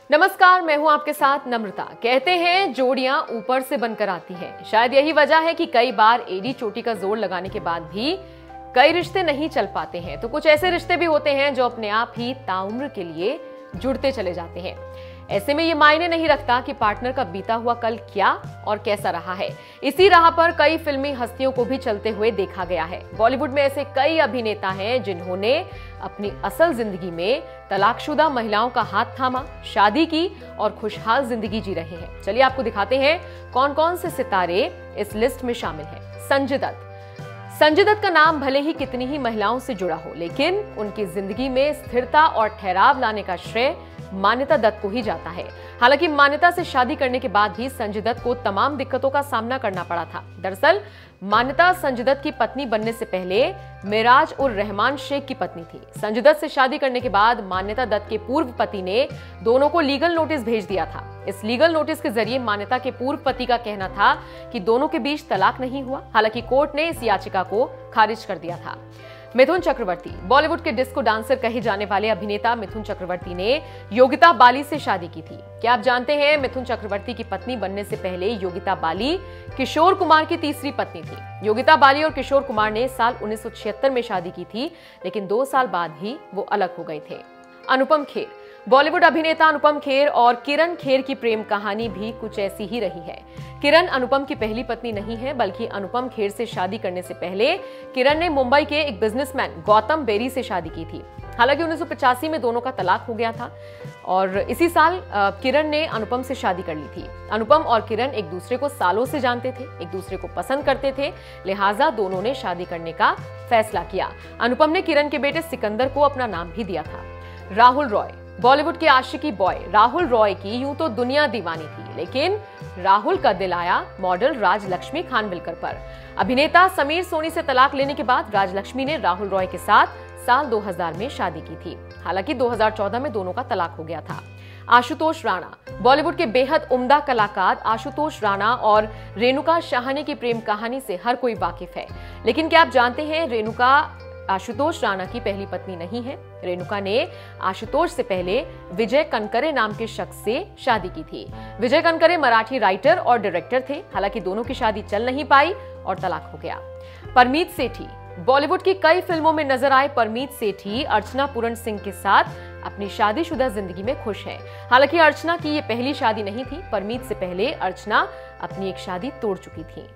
नमस्कार, मैं हूं आपके साथ नम्रता। कहते हैं जोड़ियां ऊपर से बनकर आती हैं। शायद यही वजह है कि कई बार एड़ी चोटी का जोर लगाने के बाद भी कई रिश्ते नहीं चल पाते हैं। तो कुछ ऐसे रिश्ते भी होते हैं जो अपने आप ही ताउम्र के लिए जुड़ते चले जाते हैं। ऐसे में ये मायने नहीं रखता कि पार्टनर का बीता हुआ कल क्या और कैसा रहा है। इसी राह पर कई फिल्मी हस्तियों को भी चलते हुए देखा गया है। बॉलीवुड में ऐसे कई अभिनेता हैं जिन्होंने अपनी असल जिंदगी में तलाकशुदा महिलाओं का हाथ थामा, शादी की और खुशहाल जिंदगी जी रहे हैं। चलिए आपको दिखाते हैं कौन कौन से सितारे इस लिस्ट में शामिल हैं। संजय दत्त। संजय दत्त का नाम भले ही कितनी ही महिलाओं से जुड़ा हो, लेकिन उनकी जिंदगी में स्थिरता और ठहराव लाने का श्रेय मान्यता दत्त को ही जाता है। हालांकि मान्यता से शादी करने के बाद भी संजय दत्त को तमाम दिक्कतों का सामना करना पड़ा था। दरअसल मान्यता संजय दत्त की पत्नी बनने से पहले मेराज उर रहमान शेख की पत्नी थी। संजय दत्त से शादी करने के बाद मान्यता दत्त के पूर्व पति ने दोनों को लीगल नोटिस भेज दिया था। इस लीगल नोटिस के जरिए मान्यता के पूर्व पति का कहना था कि दोनों के बीच तलाक नहीं हुआ। हालांकि कोर्ट ने इस याचिका को खारिज कर दिया था। मिथुन चक्रवर्ती। बॉलीवुड के डिस्को डांसर कहे जाने वाले अभिनेता मिथुन चक्रवर्ती ने योगिता बाली से शादी की थी। क्या आप जानते हैं, मिथुन चक्रवर्ती की पत्नी बनने से पहले योगिता बाली किशोर कुमार की तीसरी पत्नी थी। योगिता बाली और किशोर कुमार ने साल 1976 में शादी की थी, लेकिन 2 साल बाद ही वो अलग हो गए थे। अनुपम खेर। बॉलीवुड अभिनेता अनुपम खेर और किरण खेर की प्रेम कहानी भी कुछ ऐसी ही रही है। किरण अनुपम की पहली पत्नी नहीं है, बल्कि अनुपम खेर से शादी करने से पहले किरण ने मुंबई के एक बिजनेसमैन गौतम बेरी से शादी की थी। हालांकि 1985 में दोनों का तलाक हो गया था और इसी साल किरण ने अनुपम से शादी कर ली थी। अनुपम और किरण एक दूसरे को सालों से जानते थे, एक दूसरे को पसंद करते थे, लिहाजा दोनों ने शादी करने का फैसला किया। अनुपम ने किरण के बेटे सिकंदर को अपना नाम भी दिया था। राहुल रॉय। बॉलीवुड के आशिकी बॉय राहुल रॉय की यूं तो दुनिया दीवानी थी, लेकिन राहुल का दिल आया मॉडल राजलक्ष्मी खानविलकर पर। अभिनेता समीर सोनी से तलाक लेने के बाद राजलक्ष्मी ने राहुल रॉय के साथ साल 2000 में शादी की थी। हालांकि 2014 में दोनों का तलाक हो गया था। आशुतोष राणा। बॉलीवुड के बेहद उम्दा कलाकार आशुतोष राणा और रेणुका शाहने की प्रेम कहानी से हर कोई वाकिफ है, लेकिन क्या आप जानते हैं, रेणुका आशुतोष राणा की पहली पत्नी नहीं है। रेणुका ने आशुतोष से पहले विजय कनकरे नाम के शख्स से शादी की थी। विजय कनकरे मराठी राइटर और डायरेक्टर थे। हालांकि दोनों की शादी चल नहीं पाई और तलाक हो गया। परमीत सेठी। बॉलीवुड की कई फिल्मों में नजर आए परमीत सेठी अर्चना पूरन सिंह के साथ अपनी शादीशुदा जिंदगी में खुश हैं। हालांकि अर्चना की ये पहली शादी नहीं थी। परमीत से पहले अर्चना अपनी एक शादी तोड़ चुकी थी।